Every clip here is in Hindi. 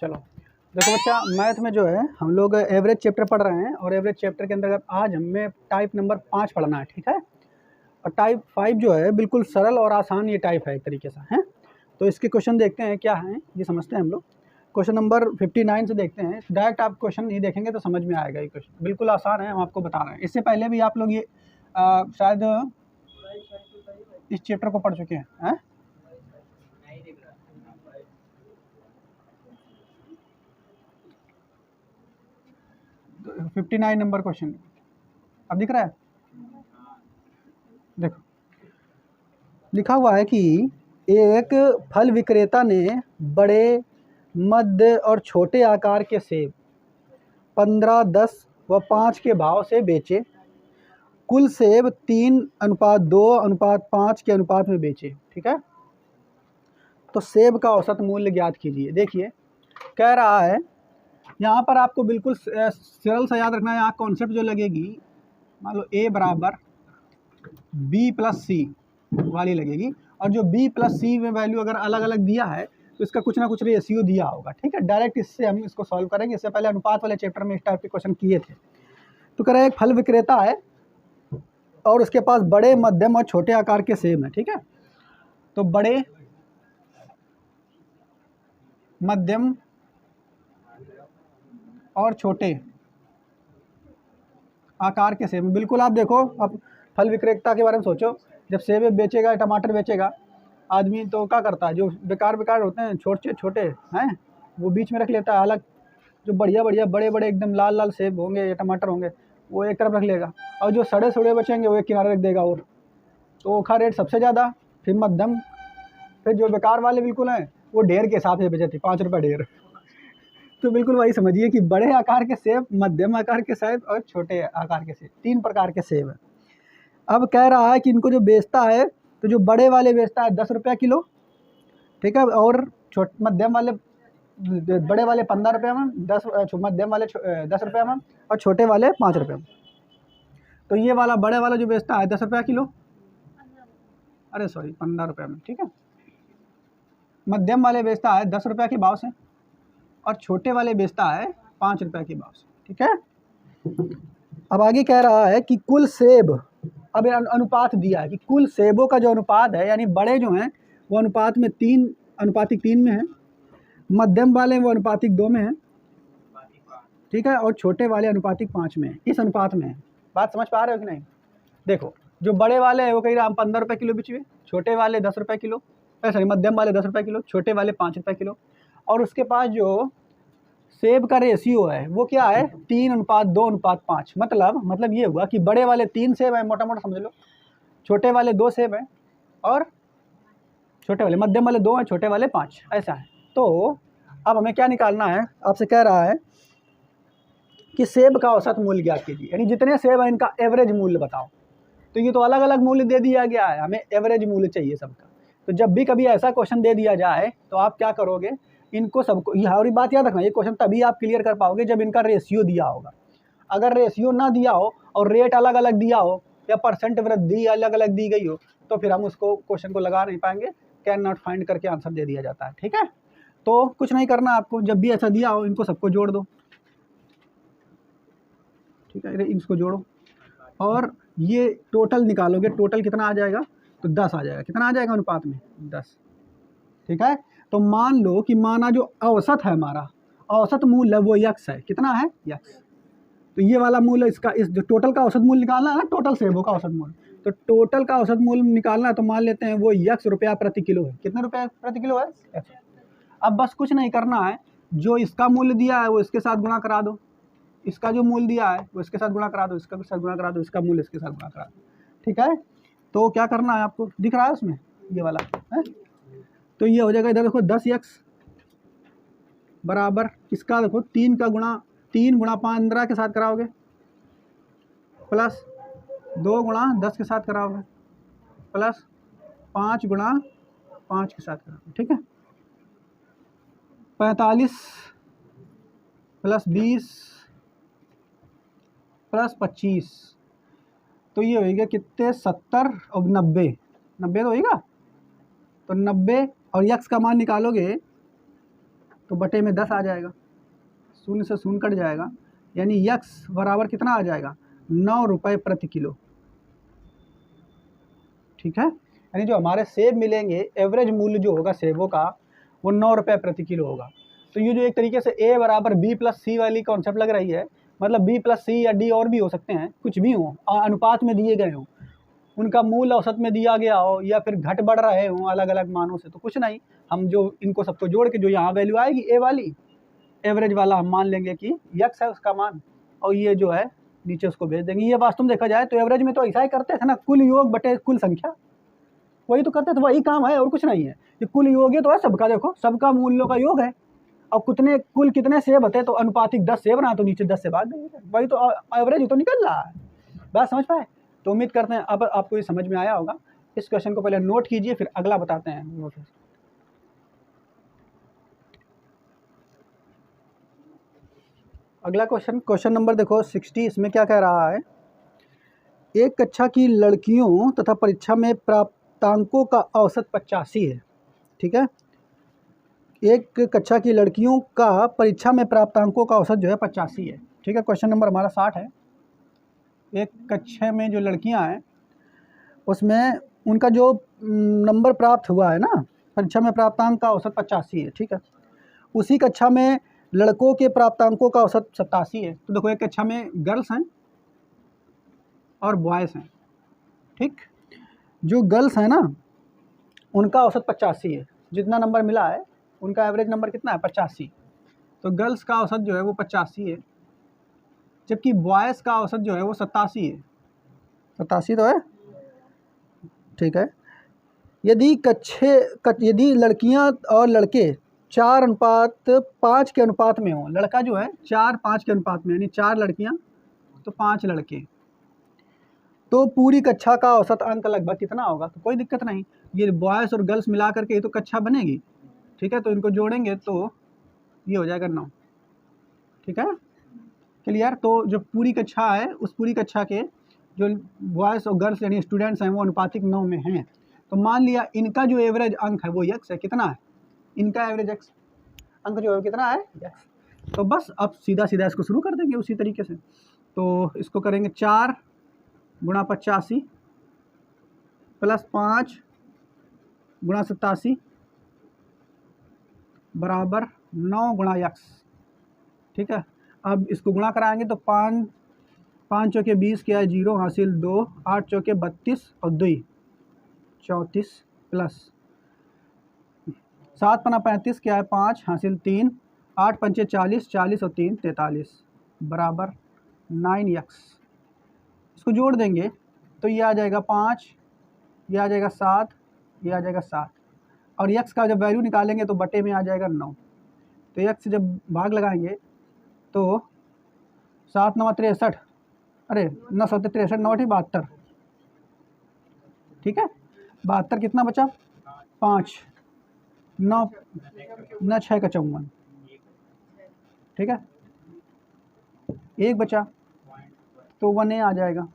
चलो देखो बच्चा, मैथ में जो है हम लोग एवरेज चैप्टर पढ़ रहे हैं और एवरेज चैप्टर के अंतर्गत आज हमें टाइप नंबर 5 पढ़ना है, ठीक है। और टाइप 5 जो है बिल्कुल सरल और आसान ये टाइप है एक तरीके से, हैं। तो इसके क्वेश्चन देखते हैं क्या हैं, ये समझते हैं हम लोग। क्वेश्चन नंबर 59 से देखते हैं। डायरेक्ट आप क्वेश्चन नहीं देखेंगे तो समझ में आएगा। ये क्वेश्चन बिल्कुल आसान है, हम आपको बता रहे हैं। इससे पहले भी आप लोग ये शायद इस चैप्टर को पढ़ चुके हैं। 59 नंबर क्वेश्चन अब दिख रहा है। देखो लिखा हुआ है कि एक फल विक्रेता ने बड़े, मध्य और छोटे आकार के सेब 15, 10 व 5 के भाव से बेचे। कुल सेब 3:2:5 के अनुपात में बेचे, ठीक है। तो सेब का औसत मूल्य ज्ञात कीजिए। देखिए कह रहा है यहाँ पर आपको बिल्कुल सरल सा याद रखना है। यहाँ कॉन्सेप्ट जो लगेगी, मान लो A बराबर B प्लस C वाली लगेगी, और जो B प्लस C में वैल्यू अगर अलग अलग दिया है तो इसका कुछ ना कुछ रेशियो दिया होगा, ठीक है। डायरेक्ट इससे हम इसको सॉल्व करेंगे। इससे पहले अनुपात वाले चैप्टर में इस टाइप के क्वेश्चन किए थे। तो कह रहा है एक फल विक्रेता है और उसके पास बड़े, मध्यम और छोटे आकार के सेब हैं, ठीक है। तो बड़े, मध्यम और छोटे आकार के सेब। बिल्कुल आप देखो, अब फल विक्रेता के बारे में सोचो। जब सेब बेचेगा, टमाटर बेचेगा आदमी, तो क्या करता है, जो बेकार होते हैं छोटे छोटे हैं वो बीच में रख लेता है अलग। जो बढ़िया बढ़िया बड़े बड़े एकदम लाल लाल सेब होंगे या टमाटर होंगे वो एक तरफ रख लेगा, और जो सड़े सड़े बचेंगे वो एक किनारे रख देगा। और तो का रेट सबसे ज़्यादा, फिर मध्यम, फिर जो बेकार वाले बिल्कुल हैं वो ढेर के हिसाब से बेचते, 5 रुपये ढेर। तो बिल्कुल वही समझिए कि बड़े आकार के सेब, मध्यम आकार के सेब और छोटे आकार के सेब, 3 प्रकार के सेब हैं। अब कह रहा है कि इनको जो बेचता है, तो जो बड़े वाले बेचता है 10 रुपये किलो, ठीक है, और मध्यम वाले, बड़े वाले 15 रुपये में, 10 मध्यम वाले 10 रुपये में, और छोटे वाले 5 रुपये में। तो ये वाला बड़े वाला जो बेचता है 10 रुपये किलो, अरे सॉरी 15 रुपये में, ठीक है। मध्यम वाले बेचता है 10 रुपये के भाव से, और छोटे वाले बेचता है 5 रुपये के भाव से, ठीक है। अब आगे कह रहा है कि कुल सेब, अब अनुपात दिया है कि कुल सेबों का जो अनुपात है, यानी बड़े जो हैं वो अनुपात में 3:3 में है, मध्यम वाले वो अनुपातिक 2 में है, ठीक है, और छोटे वाले अनुपातिक 5 में है। इस अनुपात में है। बात समझ पा रहे हो कि नहीं? देखो जो बड़े वाले हैं वो कह रहे हम 15 रुपये किलो बिचवे, छोटे वाले 10 रुपये किलो, सॉरी मध्यम वाले 10 रुपये किलो, छोटे वाले 5 रुपये किलो। और उसके पास जो सेब का रेशियो है वो क्या है, 3:2:5। मतलब ये हुआ कि बड़े वाले 3 सेब हैं, मोटा मोटा समझ लो, छोटे वाले 2 सेब हैं, और छोटे वाले, मध्यम वाले 2 हैं, छोटे वाले 5, ऐसा है। तो अब हमें क्या निकालना है, आपसे कह रहा है कि सेब का औसत मूल्य ज्ञात कीजिए, यानी जितने सेब हैं इनका एवरेज मूल्य बताओ। तो ये तो अलग अलग मूल्य दे दिया गया है, हमें एवरेज मूल्य चाहिए सबका। तो जब भी कभी ऐसा क्वेश्चन दे दिया जाए तो आप क्या करोगे, इनको सबको, और बात याद रखना, ये क्वेश्चन तभी आप क्लियर कर पाओगे जब इनका रेशियो दिया होगा। अगर रेशियो ना दिया हो और रेट अलग अलग दिया हो या परसेंट वृद्धि अलग अलग दी गई हो, तो फिर हम उसको क्वेश्चन को लगा नहीं पाएंगे, कैन नॉट फाइंड करके आंसर दे दिया जाता है, ठीक है। तो कुछ नहीं करना आपको, जब भी ऐसा दिया हो इनको सबको जोड़ दो, ठीक है, इसको जोड़ो और ये टोटल निकालोगे। टोटल कितना आ जाएगा, तो 10 आ जाएगा। कितना आ जाएगा अनुपात में, 10, ठीक है। तो मान लो कि माना जो औसत है हमारा, औसत मूल्य वो यक्स है। कितना है, यक्स। तो ये वाला मूल्य इसका, इस जो टोटल का औसत मूल्य निकालना है ना, टोटल सेबों का औसत मूल्य, तो टोटल का औसत मूल्य निकालना है, तो मान लेते हैं वो यक्स रुपया प्रति किलो है। कितने रुपया प्रति किलो है। अब बस कुछ नहीं करना है, जो इसका मूल्य दिया है वो इसके साथ गुणा करा दो, इसका जो मूल्य दिया है वो इसके साथ गुणा करा दो, इसका भी साथ गुणा करा दो, इसका मूल्य इसके साथ गुणा करा दो, ठीक है। तो क्या करना है आपको, दिख रहा है उसमें ये वाला है। तो ये हो जाएगा, इधर देखो 10x बराबर इसका, देखो 3 का गुणा 3 गुणा 15 के साथ कराओगे, प्लस 2 गुणा 10 के साथ कराओगे, प्लस 5 गुणा 5 के साथ कराओगे, ठीक है। 45 प्लस 20 प्लस 25, तो ये होएगा कितने, 70 और 90 तो होएगा। तो 90 और यक्स का मान निकालोगे तो बटे में 10 आ जाएगा, 0 से 0 कट जाएगा, यानी यक्स बराबर कितना आ जाएगा 9 रुपये प्रति किलो। ठीक है, यानी जो हमारे सेब मिलेंगे एवरेज मूल्य जो होगा सेबों का वो 9 रुपये प्रति किलो होगा। तो ये जो एक तरीके से ए बराबर बी प्लस सी वाली कॉन्सेप्ट लग रही है, मतलब बी प्लस सी या डी और भी हो सकते हैं, कुछ भी हो, अनुपात में दिए गए हों, उनका मूल औसत में दिया गया हो या फिर घट बढ़ रहे हों अलग अलग मानों से, तो कुछ नहीं, हम जो इनको सबको जोड़ के जो यहाँ वैल्यू आएगी ए वाली एवरेज वाला हम मान लेंगे कि यक्स है उसका मान, और ये जो है नीचे उसको भेज देंगे। ये वास्तव में देखा जाए तो एवरेज में तो ऐसा ही करते थे ना, कुल योग बटे कुल संख्या, वही तो करते थे, वही काम है और कुछ नहीं है। ये कुल योग ही तो है सबका, देखो सबका मूल्यों का योग है, और कुल कितने सेब होते तो अनुपातिक 10 सेब ना, तो नीचे 10 से भाग देंगे, वही तो एवरेज तो निकल रहा है। बात समझ पाए? तो उम्मीद करते हैं अब आपको ये समझ में आया होगा। इस क्वेश्चन को पहले नोट कीजिए, फिर अगला बताते हैं। अगला क्वेश्चन नंबर देखो 60, इसमें क्या कह रहा है, एक कक्षा की लड़कियों तथा परीक्षा में प्राप्तांकों का औसत 85 है। ठीक है, एक कक्षा की लड़कियों का परीक्षा में प्राप्तांकों का औसत जो है 85 है। ठीक है, क्वेश्चन नंबर हमारा 60 है। एक कक्षा में जो लड़कियां हैं उसमें उनका जो नंबर प्राप्त हुआ है ना, परीक्षा में प्राप्तांक का औसत 85 है। ठीक है, उसी कक्षा में लड़कों के प्राप्तांकों का औसत 87 है। तो देखो एक कक्षा में गर्ल्स हैं और बॉयज़ हैं। ठीक, जो गर्ल्स हैं ना उनका औसत 85 है, जितना नंबर मिला है उनका एवरेज नंबर कितना है 85, तो गर्ल्स का औसत जो है वो 85 है, जबकि बॉयज़ का औसत जो है वो 87 है। 87 तो है। ठीक है, यदि लड़कियां और लड़के 4:5 के अनुपात में हों, लड़का जो है 4:5 के अनुपात में, यानी 4 लड़कियां तो 5 लड़के, तो पूरी कक्षा का औसत अंक लगभग कितना होगा, तो कोई दिक्कत नहीं, ये बॉयज़ और गर्ल्स मिला करके ये तो कक्षा बनेगी। ठीक है, तो इनको जोड़ेंगे तो ये हो जाएगा 9। ठीक है, क्लियर? तो जो पूरी कक्षा है उस पूरी कक्षा के जो बॉयज़ और गर्ल्स यानी स्टूडेंट्स हैं वो अनुपातिक 9 में हैं। तो मान लिया इनका जो एवरेज अंक है वो यक्स है। कितना है इनका एवरेज एक्स अंक जो है कितना है यक्स। तो बस अब सीधा सीधा इसको शुरू कर देंगे उसी तरीके से। तो इसको करेंगे 4 गुणा 85 प्लस 5 गुणा 87 बराबर 9 गुणा यक्स। ठीक है, अब इसको गुणा कराएंगे तो 5 चौके 20 क्या है 0 हासिल 2, 8 चौके 32 और 2 34 प्लस 7 पना 35 क्या है 5 हासिल 3, 8 पंचे 40, 40 और 3 43 बराबर 9x। इसको जोड़ देंगे तो ये आ जाएगा 5, ये आ जाएगा 7, ये आ जाएगा 7, और x का जब वैल्यू निकालेंगे तो बटे में आ जाएगा 9। तो x से जब भाग लगाएंगे तो 7 9 63, अरे 9 7 63 9 72। ठीक है, 72 कितना बचा 5, 9 6 का 54। ठीक है, 1 बचा तो 1a आ जाएगा,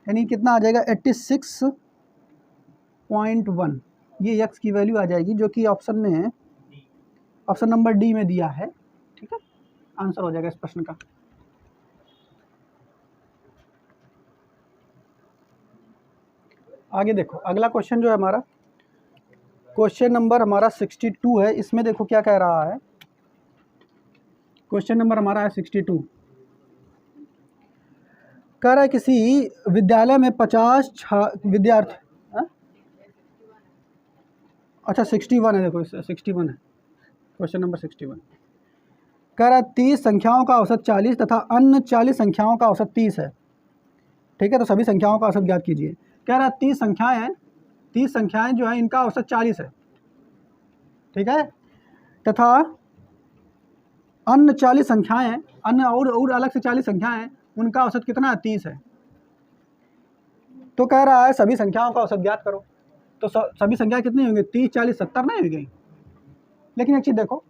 यानी कितना आ जाएगा 86.1। ये x की वैल्यू आ जाएगी जो कि ऑप्शन में है, ऑप्शन नंबर डी में दिया है। ठीक है, आंसर हो जाएगा इस प्रश्न का। आगे देखो अगला क्वेश्चन जो है हमारा, क्वेश्चन नंबर हमारा 62 है। इसमें देखो क्या कह रहा है, क्वेश्चन नंबर हमारा है 62। कह रहा है किसी विद्यालय में 50 विद्यार्थी, अच्छा 61 है, देखो 61 है क्वेश्चन नंबर 61। कह रहा है 30 संख्याओं का औसत 40 तथा अन्य 40 संख्याओं का औसत 30 है। ठीक है, तो सभी संख्याओं का औसत ज्ञात कीजिए। कह रहा है 30 संख्याएं हैं, 30 संख्याएं जो है इनका औसत 40 है। ठीक है, तथा अन्य 40 संख्याएं हैं, अन्य और अलग से 40 संख्याएं हैं, उनका औसत कितना है 30 है। तो कह रहा है सभी संख्याओं का औसत ज्ञात करो। तो सभी संख्या कितनी होंगी 30 40 70 नहीं हो गई। लेकिन एक चीज़ देखो,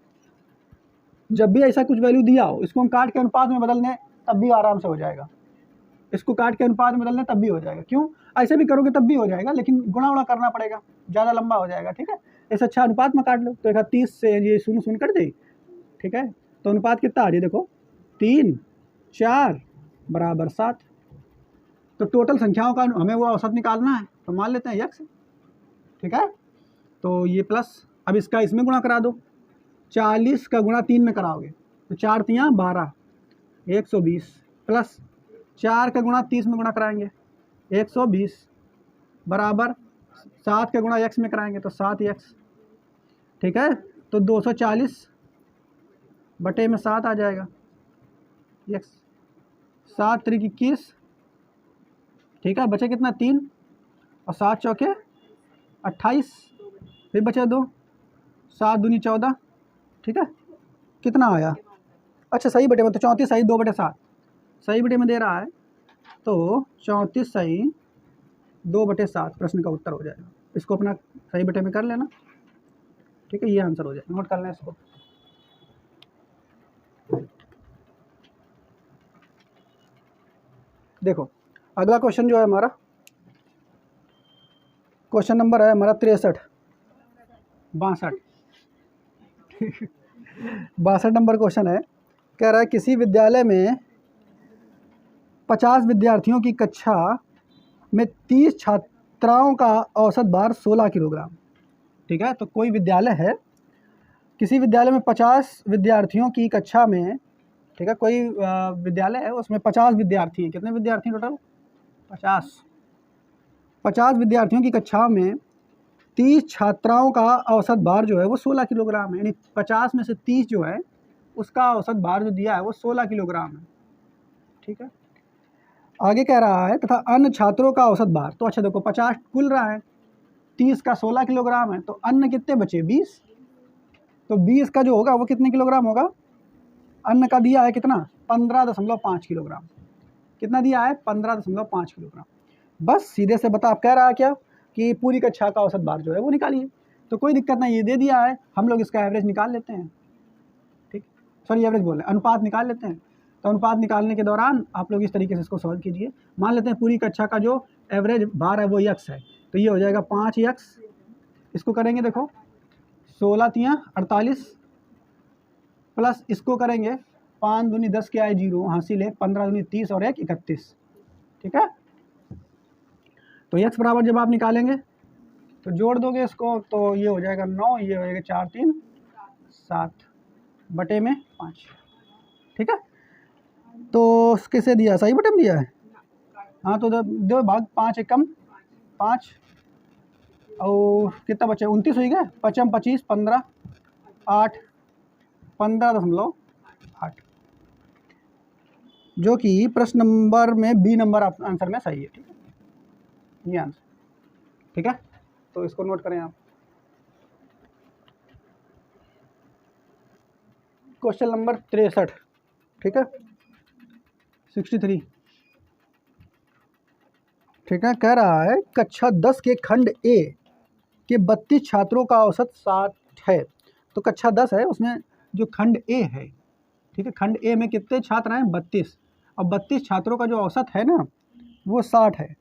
जब भी ऐसा कुछ वैल्यू दिया हो इसको हम काट के अनुपात में बदल दें तब भी आराम से हो जाएगा। इसको काट के अनुपात में बदल दें तब भी हो जाएगा। क्यों, ऐसे भी करोगे तब भी हो जाएगा, लेकिन गुणा करना पड़ेगा, ज़्यादा लंबा हो जाएगा। ठीक है, ऐसे अच्छा अनुपात में काट लो, तो 31 से ये 0 कट दे, ठीक है। तो अनुपात कितना आ जाए, देखो 3 4 बराबर 7। तो टोटल संख्याओं का हमें वो औसत निकालना है, तो मान लेते हैं x, ठीक है। तो ये प्लस, अब इसका इसमें गुणा करा दो, 40 का गुणा 3 में कराओगे तो 4 तियाँ 12, 120 प्लस 4 का गुणा 30 में गुणा कराएंगे 120 बराबर 7 का गुणा x में कराएंगे तो 7x, ठीक है। तो 240 बटे में 7 आ जाएगा x, 7 त्रिक 21, ठीक है। बचे कितना 3 और 7 चौके 28, फिर बचे 2, 7 दूनी 14, ठीक है। कितना आया, अच्छा सही बटे में, तो 34 सही 2/7 सही बटे में दे रहा है, तो 34 सही 2/7 प्रश्न का उत्तर हो जाएगा। इसको अपना सही बटे में कर लेना, ठीक है। ये आंसर हो जाएगा, नोट कर लें इसको। देखो अगला क्वेश्चन जो है हमारा, क्वेश्चन नंबर है हमारा 63 62 नंबर क्वेश्चन है। कह रहा है किसी विद्यालय में 50 विद्यार्थियों की कक्षा में 30 छात्राओं का औसत भार 16 किलोग्राम, ठीक है। तो कोई विद्यालय है, किसी विद्यालय में 50 विद्यार्थियों की कक्षा में, ठीक है, कोई विद्यालय है उसमें 50 विद्यार्थी हैं। कितने विद्यार्थी टोटल, 50 विद्यार्थियों की कक्षा में 30 छात्राओं का औसत भार जो है वो 16 किलोग्राम है, यानी 50 में से 30 जो है उसका औसत भार जो दिया है वो 16 किलोग्राम है, ठीक है। आगे कह रहा है तथा अन्य छात्रों का औसत भार, तो अच्छा देखो 50 कुल रहा है, 30 का 16 किलोग्राम है, तो अन्य कितने बचे 20, तो 20 का जो होगा वो कितने किलोग्राम होगा, अन्य का दिया है कितना 15.5 किलोग्राम, कितना दिया है 15.5 किलोग्राम। बस सीधे से बता, आप कह रहा है क्या कि पूरी कक्षा का औसत भार जो है वो निकालिए, तो कोई दिक्कत नहीं, ये दे दिया है, हम लोग इसका एवरेज निकाल लेते हैं, ठीक, सॉरी एवरेज बोल रहे हैं, अनुपात निकाल लेते हैं। तो अनुपात निकालने के दौरान आप लोग इस तरीके से इसको सॉल्व कीजिए। मान लेते हैं पूरी कक्षा का जो एवरेज भार है वो x है, तो ये हो जाएगा 5x, इसको करेंगे देखो 16 तियाँ 48 प्लस इसको करेंगे 5 दूनी 10 के आए 0, हासिल है 15 दूनी 30 और 1 31, ठीक है। तो x बराबर जब आप निकालेंगे तो जोड़ दोगे इसको, तो ये हो जाएगा 9, ये हो जाएगा 4 3 7 बटे में 5, ठीक है। तो किसे दिया, सही बटे में दिया है, हाँ। तो दो भाग 5 एकम 5 और कितना बचे 29 हो गया, 5 25 15 8 15.8, जो कि प्रश्न नंबर में बी नंबर आंसर में सही है, ठीक है, ये आंसर, ठीक है। तो इसको नोट करें आप। क्वेश्चन नंबर 63, ठीक है 63, ठीक है। कह रहा है कक्षा 10 के खंड ए के 32 छात्रों का औसत 60 है। तो कक्षा 10 है, उसमें जो खंड ए है, ठीक है, खंड ए में कितने छात्र हैं 32, और 32 छात्रों का जो औसत है ना वो 60 है।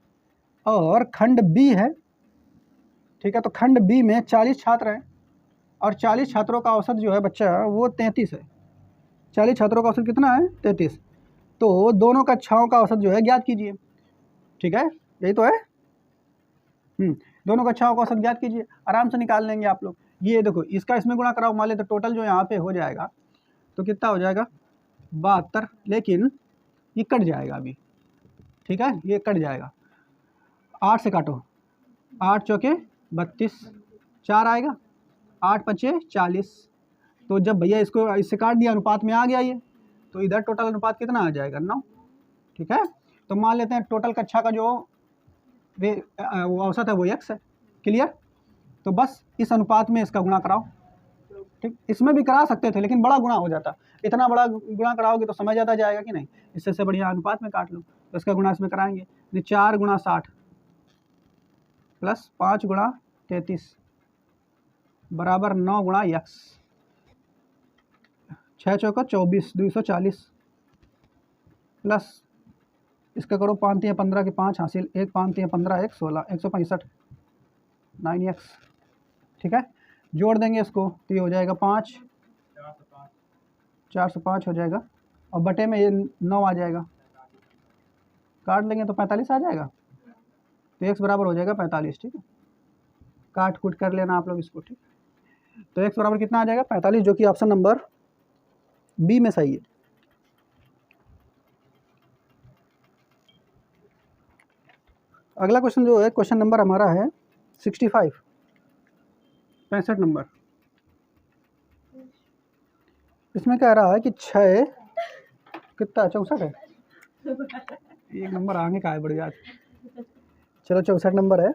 और खंड बी है, ठीक है, तो खंड बी में 40 छात्र हैं और 40 छात्रों का औसत जो है बच्चा वो 33 है। 40 छात्रों का औसत कितना है 33, तो दोनों कक्षाओं का औसत जो है ज्ञात कीजिए, ठीक है, यही तो है। दोनों कक्षाओं का औसत ज्ञात कीजिए, आराम से निकाल लेंगे आप लोग। ये देखो इसका इसमें गुणा कराओ, मान लेते टोटल जो यहाँ पे हो जाएगा तो कितना हो जाएगा 72, लेकिन ये कट जाएगा अभी, ठीक है, ये कट जाएगा, 8 से काटो, 8 चौके 32, 4 आएगा, 8 पचे 40, तो जब भैया इसको इससे काट दिया अनुपात में आ गया ये, तो इधर टोटल अनुपात कितना आ जाएगा 9, ठीक है। तो मान लेते हैं टोटल कक्षा का जो वो औसत है वो x है, क्लियर। तो बस इस अनुपात में इसका गुणा कराओ, ठीक, इसमें भी करा सकते थे लेकिन बड़ा गुणा हो जाता, इतना बड़ा गुणा कराओगे तो समझ आता जाएगा कि नहीं, इससे बढ़िया अनुपात में काट लो। तो इसका गुणा इसमें कराएंगे, 4 गुणा 60 प्लस 5 गुणा 33 बराबर 9 गुणा x, 6 चौका 24 240 प्लस इसका करो 5 3 15 के 5 हासिल, 1 5 3 15 1 16 165 9x, ठीक है। जोड़ देंगे इसको तो ये हो जाएगा 5, 405 हो जाएगा, और बटे में ये 9 आ जाएगा, काट लेंगे तो 45 आ जाएगा, तो x बराबर हो जाएगा 45। ठीक है, काट कूट कर लेना आप लोग इसको। ठीक, तो x बराबर कितना आ जाएगा 45, जो कि ऑप्शन नंबर बी में सही है। अगला क्वेश्चन जो है, क्वेश्चन नंबर हमारा है 65 नंबर। इसमें कह रहा है कि 6 कितना 64 है, एक नंबर आगे का है बढ़िया। चलो 64 नंबर है।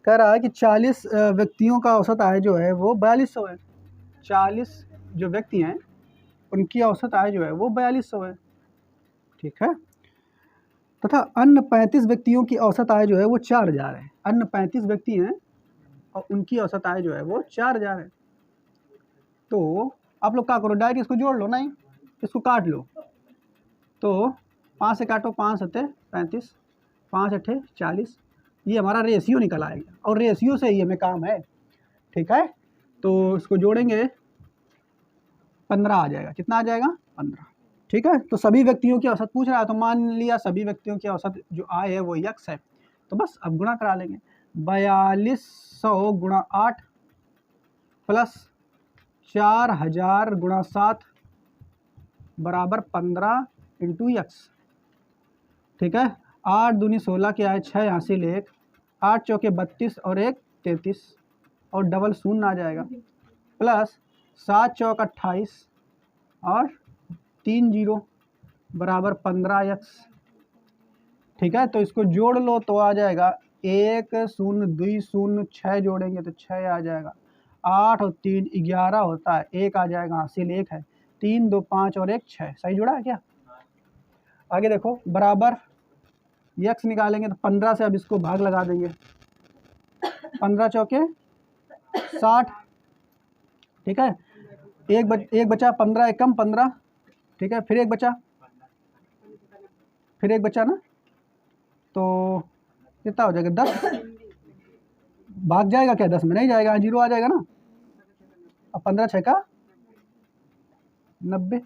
कह रहा है कि 40 व्यक्तियों का औसत आय जो है वो 4200 है। 40 जो व्यक्ति हैं उनकी औसत आय जो है वो 4200 है। ठीक है, तथा अन्य 35 व्यक्तियों की औसत आय जो है वो 4000 है। अन्य 35 व्यक्ति हैं और उनकी औसत आय जो है वो 4000 है। तो आप लोग क्या करो, डायरेक्ट इसको जोड़ लो, नहीं इसको काट लो। तो 5 से काटो, 5 सत्ते 35, 5 अट्ठे 40, ये हमारा रेशियो निकल आएगा, और रेशियो से ही हमें काम है। ठीक है, तो इसको जोड़ेंगे 15 आ जाएगा। कितना आ जाएगा 15। ठीक है, तो सभी व्यक्तियों की औसत पूछ रहा है, तो मान लिया सभी व्यक्तियों की औसत जो आय है वो x है, तो बस अब गुणा करा लेंगे। 4200 गुणा 8 प्लस 4000 गुणा 7 बराबर 15 इंटू x। ठीक है, 8 दूनी 16 के आए 6, यहाँ से ले 8 चौके 32 और 1 33, और डबल शून्य आ जाएगा, प्लस 7 चौक 28 और 3 0 बराबर 15x। ठीक है, तो इसको जोड़ लो तो आ जाएगा 1 0 2 0 6 जोड़ेंगे तो 6 आ जाएगा, 8 और 3 11 होता है, 1 आ जाएगा, हासिल 1 है, 3 2 5 और 1 6। सही जुड़ा है क्या? आगे देखो, बराबर x निकालेंगे तो 15 से अब इसको भाग लगा देंगे, 15 चौके 60। ठीक है, एक बचा, 15 एक कम 15। ठीक है, फिर एक बचा ना, तो कितना हो जाएगा 10। भाग जाएगा क्या 10 में? नहीं जाएगा, 0 आ जाएगा ना। अब 15 6 का 90,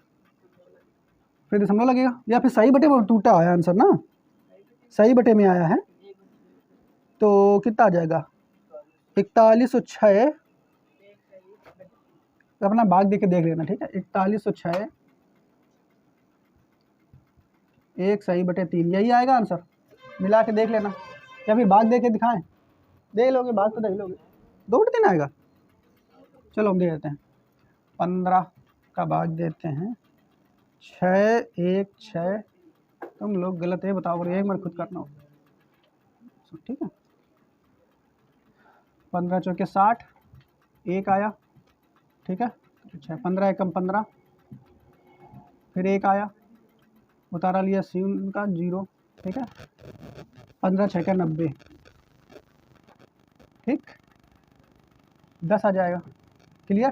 फिर दशमलव लगेगा, या फिर सही बटे में टूटा है आंसर ना, सही बटे में आया है, तो कितना आ जाएगा 4106। अपना भाग दे के देख लेना। ठीक है, 4106 1 सही बटे 3, यही आएगा आंसर। मिला के देख लेना, या फिर भाग दे के दिखाएं, देख लोगे, भाग तो देख लोगे, 2 बटे 3 आएगा। चलो हम देख लेते हैं, 15 का भाग देते हैं 6 1 6। तुम लोग गलत है, बताओ, एक बार खुद करना हो। ठीक है, 15 चौके 60, 1 आया। ठीक है, अच्छा 15 एकम 15, फिर 1 आया, उतारा लिया शून्य का 0। ठीक है, 15 6 का 90। ठीक, 10 आ जाएगा। क्लियर?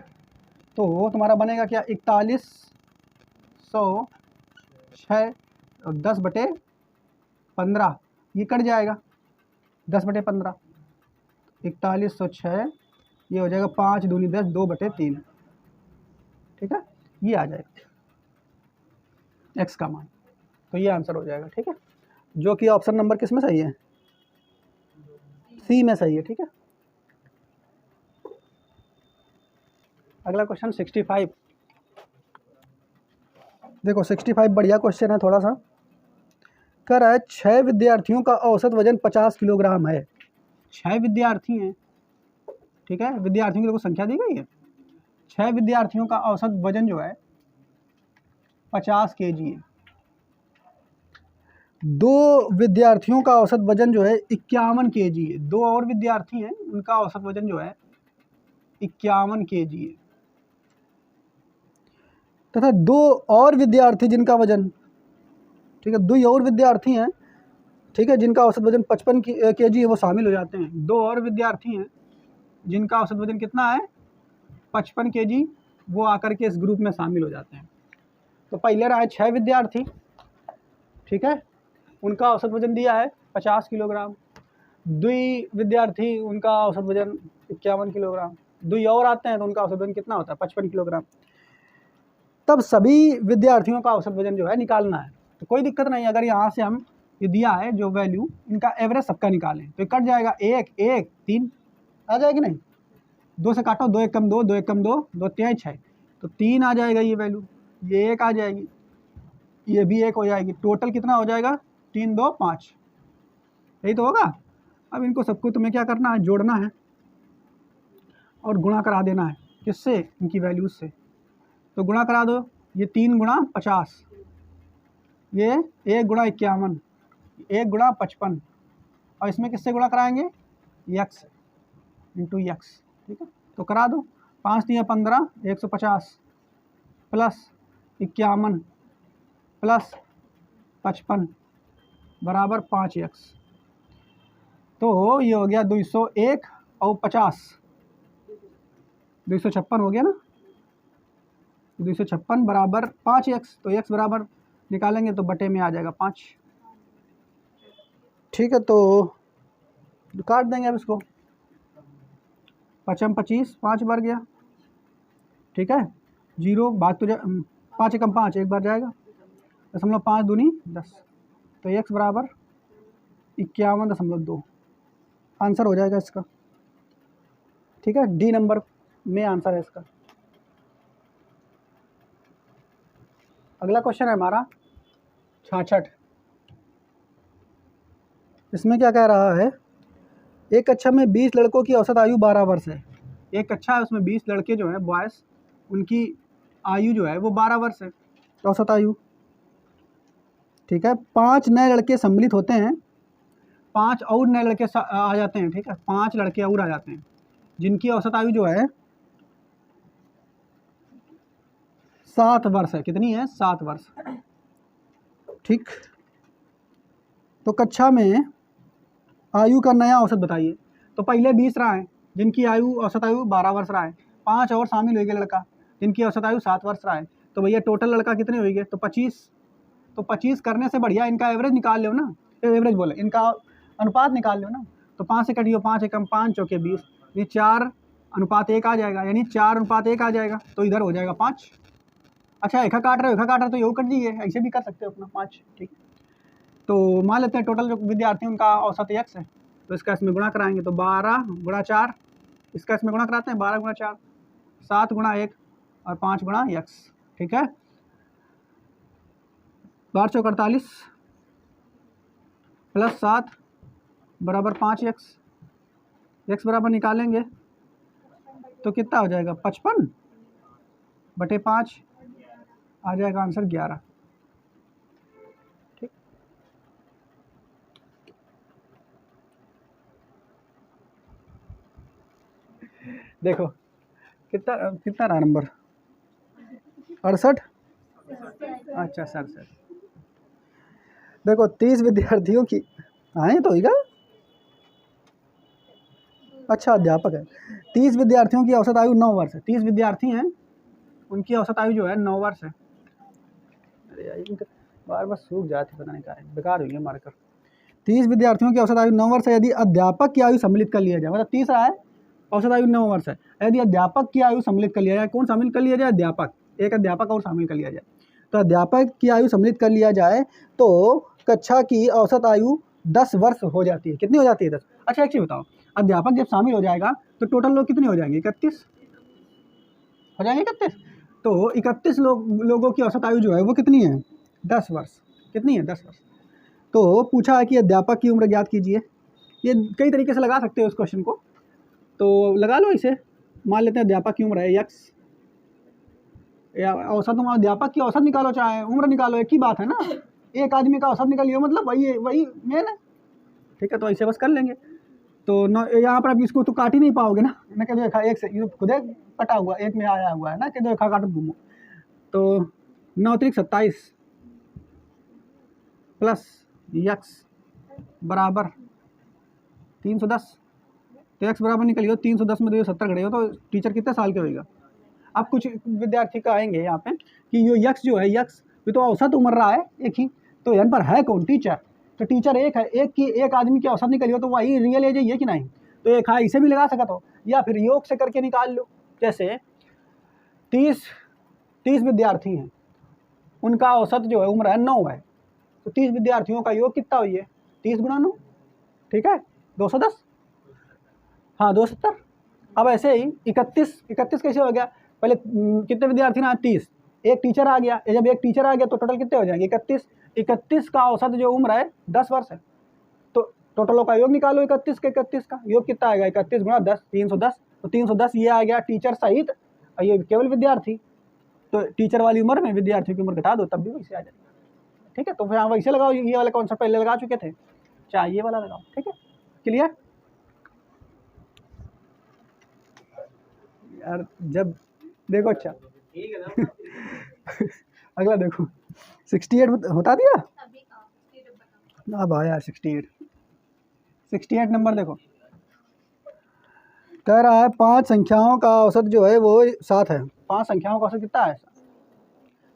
तो तुम्हारा बनेगा क्या 4106 और 10 बटे 15, ये कट जाएगा 10 बटे 15, 4106 ये हो जाएगा 5 दूनी 10, 2 बटे 3। ठीक है, ये आ जाएगा x का मान, तो ये आंसर हो जाएगा। ठीक है, जो कि ऑप्शन नंबर किस में सही है? सी में सही है। ठीक है, अगला क्वेश्चन 65। देखो 65 बढ़िया क्वेश्चन है थोड़ा सा। कह रहा है 6 विद्यार्थियों का औसत वजन 50 किलोग्राम है। 6 विद्यार्थी हैं। ठीक है, विद्यार्थियों की देखो संख्या दी गई है, 6 विद्यार्थियों का औसत वजन जो है 50 kg है। 2 विद्यार्थियों का औसत वजन जो है 51 kg है। 2 और विद्यार्थी हैं, उनका औसत वजन जो है 51 kg है, तथा 2 और विद्यार्थी जिनका वजन, ठीक है, 2 और विद्यार्थी हैं, ठीक है, जिनका औसत वजन 55 kg है, वो शामिल हो जाते हैं। 2 और विद्यार्थी हैं जिनका औसत वजन कितना है 55 kg, वो आकर के इस ग्रुप में शामिल हो जाते हैं। तो पहले रहा है 6 विद्यार्थी, ठीक है, उनका औसत वजन दिया है 50 किलोग्राम। 2 विद्यार्थी, उनका औसत वजन 51 किलोग्राम। 2 और आते हैं तो उनका औसत वजन कितना होता है? 55 किलोग्राम। तब सभी विद्यार्थियों का औसत वजन जो है निकालना है। तो कोई दिक्कत नहीं, अगर यहाँ से हम ये दिया है जो वैल्यू, इनका एवरेज सबका निकालें तो कट जाएगा 1 1 3 आ जाएगी नहीं, 2 से काटो, 2 1 कम 2, 2 1 कम 2, 2 3 6, तो 3 आ जाएगा ये वैल्यू, ये 1 आ जाएगी, ये भी 1 हो जाएगी। टोटल कितना हो जाएगा? 3 2 5, यही तो होगा। अब इनको सबको तुम्हें क्या करना है? जोड़ना है और गुणा करा देना है। किससे? इनकी वैल्यूज से। तो गुणा करा दो, ये 3 गुणा 50, ये 1 गुणा 51, 1 गुणा 55, और इसमें किससे गुणा कराएंगे? X into x. ठीक है, तो करा दो। 5 3 15, 150 प्लस 51 प्लस 55 बराबर 5x। तो ये हो गया 201 और 50, 256 हो गया ना। 256 बराबर 5x, तो x बराबर निकालेंगे तो बटे में आ जाएगा 5। ठीक है, तो काट देंगे अब इसको। 5 25, 5 बार गया। ठीक है, 0 बात तो 5 एकम 5, एक बार जाएगा। 0.5 दूनी 10, तो x बराबर 51.2 आंसर हो जाएगा इसका। ठीक है, डी नंबर में आंसर है इसका। अगला क्वेश्चन है हमारा 66। इसमें क्या कह रहा है? एक कक्षा में 20 लड़कों की औसत आयु 12 वर्ष है। एक कक्षा है, उसमें 20 लड़के जो हैं बॉयज़, उनकी आयु जो है वो 12 वर्ष है, औसत आयु। ठीक है, 5 नए लड़के सम्मिलित होते हैं, 5 और नए लड़के आ जाते हैं। ठीक है, 5 लड़के और आ जाते हैं जिनकी औसत आयु जो है 7 वर्ष है। कितनी है? 7 वर्ष। ठीक, तो कक्षा में आयु का नया औसत बताइए। तो पहले 20 रहा है जिनकी आयु औसत आयु 12 वर्ष रहा है, 5 और शामिल हो गए लड़का जिनकी औसत आयु 7 वर्ष रहा है, तो भैया टोटल लड़का कितने हो गए? तो 25। तो 25 करने से बढ़िया इनका एवरेज निकाल लो ना, एवरेज बोले, इनका अनुपात निकाल लो ना। तो 5 से कटियो, 5 एकम 5 चौके 20, ये 4:1 आ जाएगा, यानी 4:1 आ जाएगा। तो इधर हो जाएगा 5। अच्छा, एका काट रहे हो तो योग कट दीजिए, ऐसे भी कर सकते हो अपना 5। ठीक, तो मान लेते हैं टोटल जो विद्यार्थी उनका औसत x है, तो इसका इसमें गुणा कराएंगे तो 12 गुणा 4, इसका इसमें गुणा कराते हैं 12 गुणा 4, 7 गुणा 1 और 5 गुणा x। ठीक है, 12 चौक 48 प्लस 7 बराबर 5x। x बराबर निकालेंगे तो कितना हो जाएगा? 55 बटे 5 आ जाएगा आंसर 11। ठीक, देखो कितना रहा नंबर? 68। अच्छा, 67। देखो 30 विद्यार्थियों की आए तो होगा। अच्छा, अध्यापक है। 30 विद्यार्थियों की औसत आयु 9 वर्ष है। 30 विद्यार्थी हैं, उनकी औसत आयु जो है 9 वर्ष है। अरे यार, इनका बार बार सूख जाती, पता नहीं क्या है, बेकार हुई है मार्कर। 30 विद्यार्थियों की औसत आयु 9 वर्ष है। यदि अध्यापक की आयु सम्मिलित कर लिया जाए, मतलब 30 रहा है, औसत आयु 9 वर्ष है, यदि अध्यापक की आयु सम्मिलित कर लिया जाए, कौन शामिल कर लिया जाए? अध्यापक, एक अध्यापक और शामिल कर लिया जाए। तो अध्यापक की आयु सम्मिलित कर लिया जाए तो कक्षा की औसत आयु 10 वर्ष हो जाती है। कितनी हो जाती है? 10। अच्छा, एक चीज़ बताओ, अध्यापक जब शामिल हो जाएगा तो टोटल लोग कितने हो जाएंगे? 31 हो जाएंगे। 31, तो 31 लोगों की औसत आयु जो है वो कितनी है? 10 वर्ष। कितनी है? 10 वर्ष। तो पूछा है कि अध्यापक की उम्र ज्ञात कीजिए। ये कई तरीके से लगा सकते हो इस क्वेश्चन को, तो लगा लो इसे। मान लेते हैं अध्यापक की उम्र है x, या औसत, तुम अध्यापक की औसत निकालो चाहे उम्र निकालो, एक ही बात है ना। एक आदमी का औसत निकालियो, मतलब वही मेन है। ठीक है, तो ऐसे बस कर लेंगे। तो यहाँ पर अब इसको तो काट ही नहीं पाओगे ना, मैं कह दो एक से खुद कटा हुआ, एक में आया हुआ है ना, कह दो काट घूमो। तो 9 3 27 प्लस x बराबर 310। तो x बराबर निकलियो 310 में 270 खड़े हो, तो टीचर कितने साल के होगा? अब कुछ विद्यार्थी का आएंगे यहाँ पे कि यो यक्स जो है, यक्स ये तो औसत उम्र रहा है एक ही, तो यहाँ पर है कौन? टीचर। तो टीचर एक है, एक आदमी की औसत निकली हो तो वही रियल एज है कि नहीं? तो एक हाँ इसे भी लगा सकते हो, या फिर योग से करके निकाल लो। जैसे 30 विद्यार्थी हैं, उनका औसत जो है उम्र है 9 है, तो 30 विद्यार्थियों का योग कितना हुई है 30 गुणा 9, ठीक है 210, हाँ 270। अब ऐसे ही 31 कैसे हो गया, पहले कितने विद्यार्थी ना 30, एक टीचर आ गया, जब एक टीचर आ गया तो टोटल कितने हो जाएंगे 31 का औसत जो उम्र है 10 वर्ष है, तो टोटलों का योग निकालो 31 के 31 का योग कितना आएगा 31 गुणा 10 310, तो 310 ये आ गया टीचर सहित, और ये केवल विद्यार्थी, तो टीचर वाली उम्र में विद्यार्थी की उम्र घटा दो तब भी वैसे आ जाएगा, ठीक है। तो फिर आप वैसे लगाओ, ये वाला कॉन्सेप्ट पहले लगा चुके थे, चाहे ये वाला लगाओ, ठीक है क्लियर। यार जब देखो अच्छा अगला देखो 68 होता दिया, अब आया 68 नंबर देखो, कह रहा है 5 संख्याओं का औसत जो है वो 7 है। 5 संख्याओं का औसत कितना है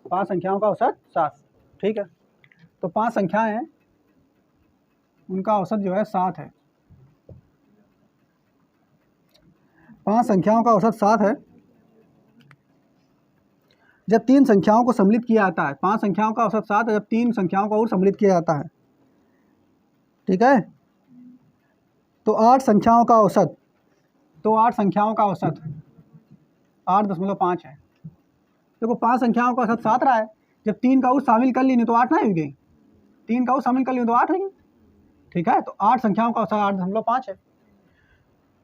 5 संख्याओं का औसत 7, ठीक है। तो 5 संख्याएं हैं, उनका औसत जो है 7 है, 5 संख्याओं का औसत 7 है। जब 3 संख्याओं को सम्मिलित किया जाता है, 5 संख्याओं का औसत 7 है, जब 3 संख्याओं को और सम्मिलित किया जाता है, ठीक है, तो 8 संख्याओं का औसत, तो 8 संख्याओं का औसत 8.5 है। देखो 5 संख्याओं का औसत 7 रहा है, जब 3 का और शामिल कर ली नहीं तो 8 नहीं हो गई, 3 का और शामिल कर ली तो 8 हो गई, ठीक है। तो 8 संख्याओं का औसत 8.5 है।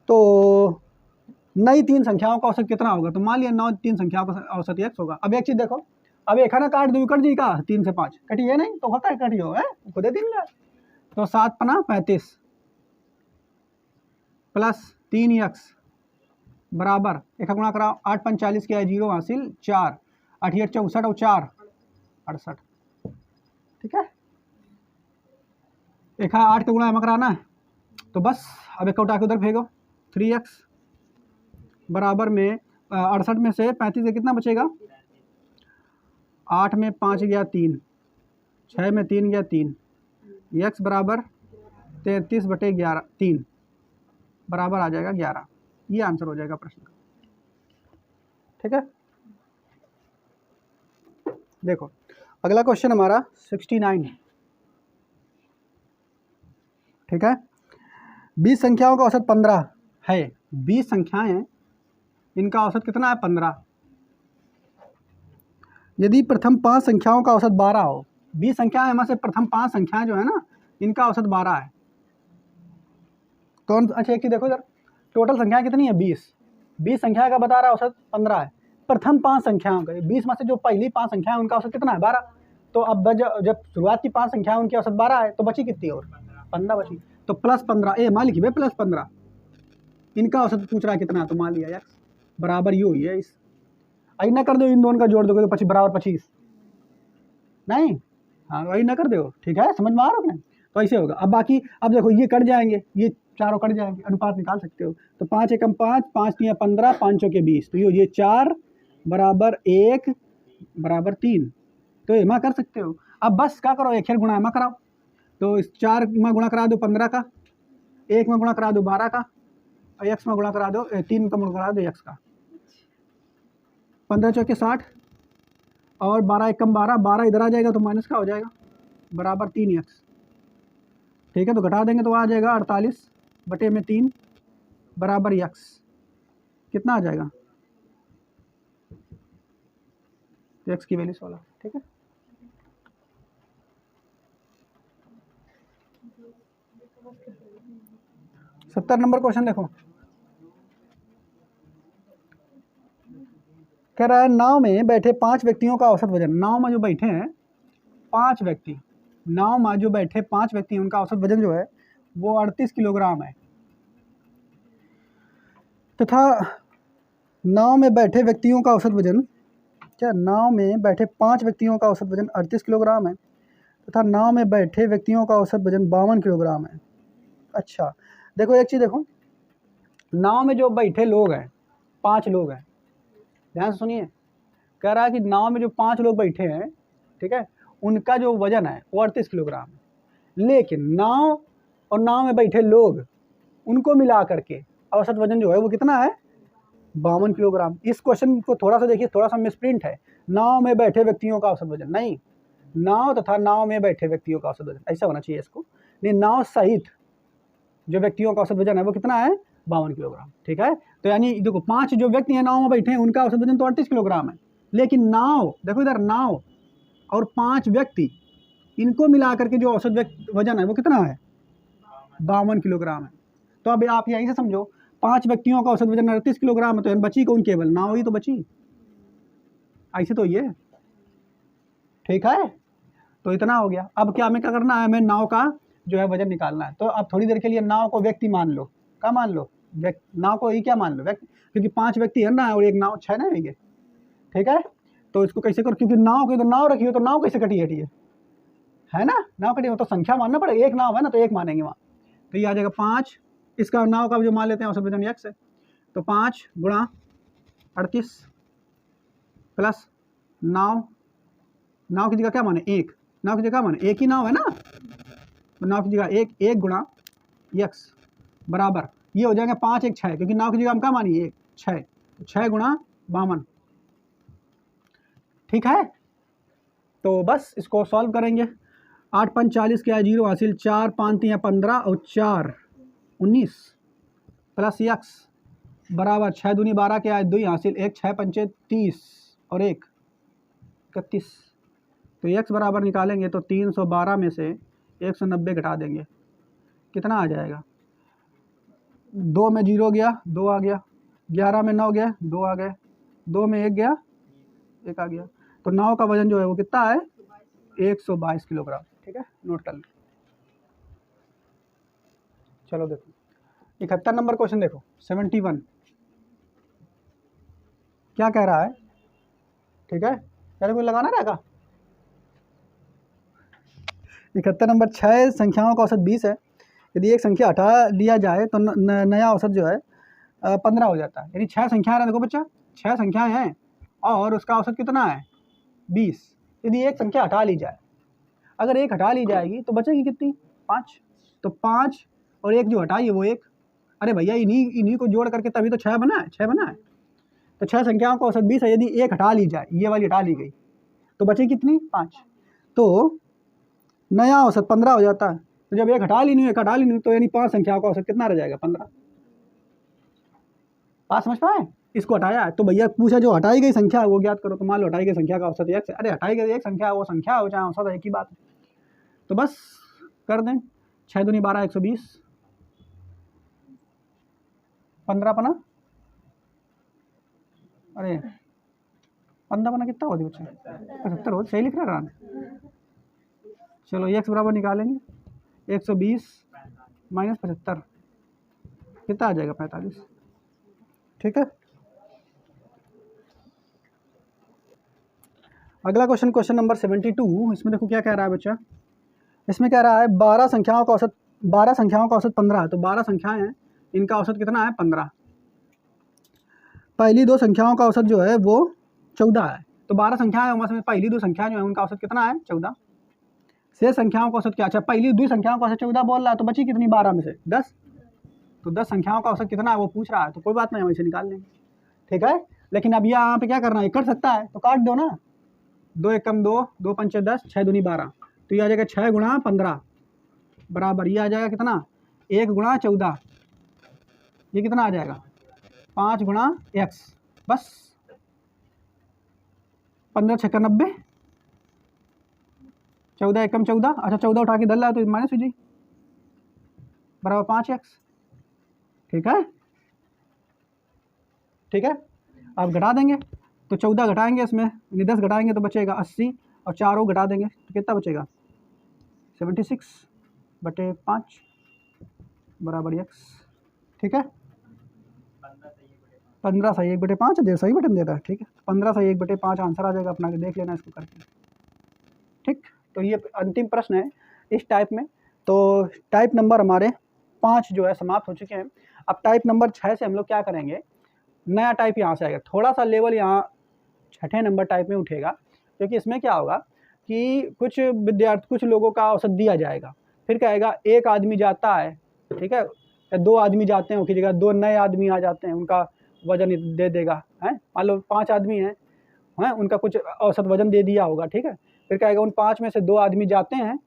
तो नई 3 संख्याओं का औसत कितना होगा, तो मान लिया 9 3 संख्याओं का औसत x होगा। अब एक चीज़ देखो, अब एक है ना काट दो, कट जी का 3 से 5 कटिए नहीं तो होता है कटियो है खुद ही दिन, तो 7 पना 35 प्लस 3x बराबर एक गुणा कराओ 8 5 40 किया 0 हासिल 4 8 8 64 और 4 68, ठीक है। एक 8 का गुणा एम कराना है, तो बस अब एक उठा के उधर फेंको 3x बराबर में 68 में से 35 से कितना बचेगा, 8 में 5 गया 3, 6 में 3 गया 3, x बराबर 33/11 3 बराबर आ जाएगा 11, ये आंसर हो जाएगा प्रश्न का, ठीक है। देखो अगला क्वेश्चन हमारा 69 है, ठीक है। 20 संख्याओं का औसत 15 है, 20 संख्याएं हैं, इनका औसत कितना है 15। यदि प्रथम 5 संख्याओं का औसत 12 हो, 20 संख्याएं में से प्रथम 5 संख्याएं जो है ना इनका औसत 12 है, तो अच्छा एक चीज देखो इधर, टोटल संख्याएं कितनी है 20 संख्या का बता रहा है औसत 15 है, प्रथम 5 संख्याओं का 20 में से जो पहली 5 संख्याएं उनका औसत कितना है 12, तो अब जब शुरुआत की 5 संख्याएं उनकी औसत 12 है तो बची कितनी और 15 बची, तो प्लस 15 ए मान लिखिए प्लस 15, इनका औसत पूछ रहा है कितना, तो मान लिया यार बराबर ये हुई है इस, आई ना कर दो इन दोनों का जोड़ दोगे तो 25 बराबर 25 नहीं, हाँ वही ना कर दो, ठीक है समझ में आ रहा है, तो ऐसे होगा। अब बाकी अब देखो ये कट जाएंगे, ये चारों कट जाएंगे, अनुपात निकाल सकते हो, तो 5 एकम 5 5 3 15 5 के 20, तो ये 4 बराबर 1 बराबर 3, तो एमा कर सकते हो। अब बस क्या करो एक गुणा एमा कराओ, तो इस 4 में गुणा करा दो 15 का, 1 में गुणा करा दो 12 का, और x में गुणा करा दो 3 का गुणा करा दो x का, 15 चौके 60 और 12 एकम 12 12 इधर आ जाएगा तो माइनस का हो जाएगा बराबर 3x, ठीक है। तो घटा देंगे तो आ जाएगा 48/3 बराबर x, कितना आ जाएगा, तो x की वैल्यू 16, ठीक है। सत्तर नंबर क्वेश्चन देखो, कह रहा है नाव में बैठे 5 व्यक्तियों का औसत वजन, नाव में जो बैठे हैं 5 व्यक्ति, नाव में जो बैठे 5 व्यक्ति हैं उनका औसत वजन जो है वो 38 किलोग्राम है, तथा नाव में बैठे व्यक्तियों का औसत वजन, क्या नाव में बैठे 5 व्यक्तियों का औसत वजन 38 किलोग्राम है, तथा नाव में बैठे व्यक्तियों का औसत वजन 52 किलोग्राम है। अच्छा देखो एक चीज़ देखो, नाव में जो बैठे लोग हैं 5 लोग हैं, ध्यान से सुनिए, कह रहा है कि नाव में जो 5 लोग बैठे हैं, ठीक है, उनका जो वजन है वो 38 किलोग्राम है, लेकिन नाव और नाव में बैठे लोग उनको मिला करके औसत वजन जो है वो कितना है, 52 किलोग्राम। इस क्वेश्चन को थोड़ा सा देखिए, थोड़ा सा मिसप्रिंट है, नाव में बैठे व्यक्तियों का औसत वजन नहीं, नाव तथा नाव में बैठे व्यक्तियों का औसत वजन ऐसा होना चाहिए इसको, नहीं नाव सहित जो व्यक्तियों का औसत वजन है वो कितना है, 52 किलोग्राम। ठीक है, तो यानी देखो 5 जो व्यक्ति हैं नाव में बैठे हैं उनका औसत वजन तो 38 किलोग्राम है, लेकिन नाव देखो इधर, नाव और 5 व्यक्ति इनको मिला करके जो औसत वजन है वो कितना है, 52 किलोग्राम है। तो अब आप यहीं से समझो 5 व्यक्तियों का औसत वजन 38 किलोग्राम है, तो बची कौन, केवल नाव ही तो बची, ऐसे तो ये। ठीक है, तो इतना हो गया। अब क्या हमें क्या करना है, हमें नाव का जो है वजन निकालना है। तो अब थोड़ी देर के लिए नाव को व्यक्ति मान लो, क्या मान लो, नाव को ही क्या मान लो, व्यक्ति, क्योंकि 5 व्यक्ति है ना और एक नाव 6 ना है। ठीक है, तो इसको कैसे करो, क्योंकि नाव की तो नाव रखी हो तो नाव कैसे कटी है ना, नाव कटी हो तो संख्या मानना पड़ेगा, एक नाव है ना तो एक मानेंगे वहाँ। तो ये आ जाएगा 5, इसका नाव का जो मान लेते हैं औसत वजन x है, तो 5 गुणा 38 प्लस नाव की जगह क्या माने, एक, नाव की जगह क्या माने, एक ही नाव है ना, तो नाव की जगह एक गुणा x बराबर ये हो जाएगा 5 1 6, क्योंकि नाव की जगह हम क्या मानिए 1 6, 6 गुणा 52। ठीक है, तो बस इसको सॉल्व करेंगे। 8 5 40 क्या है 0 हासिल, 4 5 3 15 और 4 19 प्लस x बराबर 6 दूनी 12 क्या है 2 हासिल, 1 6 5 30 और 1 31। तो x बराबर निकालेंगे तो 312 में से 190 घटा देंगे, कितना आ जाएगा, 2 में 0 गया 2 आ गया, 11 में 9 गया 2 आ गए, 2 में 1 गया 1 आ गया। तो नाव का वजन जो है वो कितना है, 122 किलोग्राम। ठीक है, नोट कर लो। चलो देखो 71 नंबर क्वेश्चन देखो, 71 क्या कह रहा है। ठीक है, क्या कोई लगाना रहेगा। 71 नंबर 6 संख्याओं का औसत 20 है, यदि एक संख्या हटा लिया जाए तो नया औसत जो है 15 हो जाता है। यानी 6 संख्याएं हैं, देखो बच्चा 6 संख्याएं हैं और उसका औसत कितना है 20। यदि एक संख्या हटा ली जाए, अगर एक हटा ली जाएगी तो बचेगी कितनी 5, तो 5 और 1 जो हटाई है वो 1। अरे भैया इन्हीं को जोड़ करके तभी तो 6 बना है, 6 बना है। तो 6 संख्याओं का औसत 20 है, यदि एक हटा ली जाए, ये वाली हटा ली गई तो बचे कितनी 5, तो नया औसत 15 हो जाता है। तो जब एक हटा ली नहीं तो यानी 5 संख्याओं का औसत कितना रह जाएगा 15। बात समझ पाए, इसको हटाया है तो भैया पूछा जो हटाई गई संख्या है वो ज्ञात करो, तो मान लो हटाई गई संख्या का औसत 1 है। अरे हटाई गई एक संख्या वो संख्या हो चाहे औसत एक ही बात है, तो बस कर दें 6 दूनी 12 120, 15 पना, अरे 15 पना कितना होती बच्चे 75 हो, सही लिख रहा है। चलो x बराबर निकालेंगे, 120 माइनस 75 कितना आ जाएगा 45। ठीक है, अगला क्वेश्चन, क्वेश्चन नंबर 72। इसमें देखो क्या कह रहा है बच्चा, इसमें कह रहा है 12 संख्याओं का औसत 15 है, तो 12 संख्याएं हैं, इनका औसत कितना है 15। पहली 2 संख्याओं का औसत जो है वो 14 है, तो 12 संख्याएं उनमें से पहली 2 संख्याएं जो है उनका औसत कितना है 14। शेष संख्याओं का औसत क्या, अच्छा पहली 2 संख्याओं का औसत 14 बोल रहा है, तो बची कितनी 12 में से 10, तो 10 संख्याओं का औसत कितना है वो पूछ रहा है, तो कोई बात नहीं हम इसे निकाल लेंगे। ठीक है, लेकिन अब यहाँ पे क्या करना है, कर सकता है तो काट दो ना, 2 1 कम 2 2 5 10 6 दूनी 12, तो ये आ जाएगा 6 गुणा 15 बराबर ये आ जाएगा कितना 1 गुणा 14, ये कितना आ जाएगा 5 गुणा x, बस 15 6 90, 14 1 कम 14, अच्छा 14 उठा के दल रहा है तो माइनस हो जाए बराबर 5x। ठीक है, ठीक है, अब घटा देंगे तो 14 घटाएंगे इसमें, 10 घटाएंगे तो बचेगा 80 और 4 और घटा देंगे तो कितना बचेगा 76/5 बराबर x। ठीक है, 15 सही 1/5 दे, सही बटन देता है। ठीक है, 15 सही 1/5 आंसर आ जाएगा अपना, देख लेना इसको करके। ठीक, तो ये अंतिम प्रश्न है इस टाइप में। तो टाइप नंबर हमारे 5 जो है समाप्त हो चुके हैं। अब टाइप नंबर 6 से हम लोग क्या करेंगे, नया टाइप यहाँ से आएगा, थोड़ा सा लेवल यहाँ 6ठे नंबर टाइप में उठेगा, क्योंकि इसमें क्या होगा कि कुछ लोगों का औसत दिया जाएगा, फिर कहेगा एक आदमी जाता है, ठीक है या 2 आदमी जाते हैं, उसकी जगह 2 नए आदमी आ जाते हैं, उनका वजन दे देगा, है। मान लो 5 आदमी हैं, उनका कुछ औसत वजन दे दिया होगा, ठीक है। फिर क्या आएगा, उन 5 में से 2 आदमी जाते हैं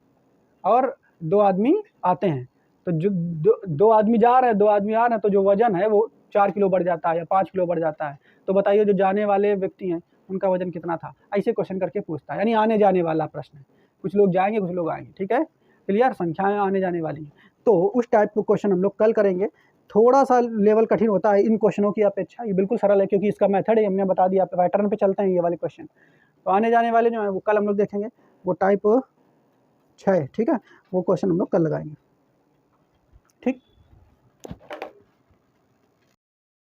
और 2 आदमी आते हैं, तो जो 2 आदमी जा रहे हैं, 2 आदमी आ रहे हैं, तो जो वजन है वो 4 किलो बढ़ जाता है या 5 किलो बढ़ जाता है। तो बताइए जो जाने वाले व्यक्ति हैं उनका वजन कितना था। ऐसे क्वेश्चन करके पूछता है, यानी आने जाने वाला प्रश्न है। कुछ लोग जाएंगे, कुछ लोग आएंगे, ठीक है। क्लियर, संख्याएं आने जाने वाली हैं। तो उस टाइप के क्वेश्चन हम लोग कल करेंगे। थोड़ा सा लेवल कठिन होता है इन क्वेश्चनों की अपेक्षा, ये बिल्कुल सरल है क्योंकि इसका मेथड ही हमने बता दिया। पैटर्न पे चलते हैं ये वाले क्वेश्चन। तो आने जाने वाले जो है वो कल हम लोग देखेंगे, वो टाइप 6, ठीक है, वो क्वेश्चन हम लोग कल लगाएंगे।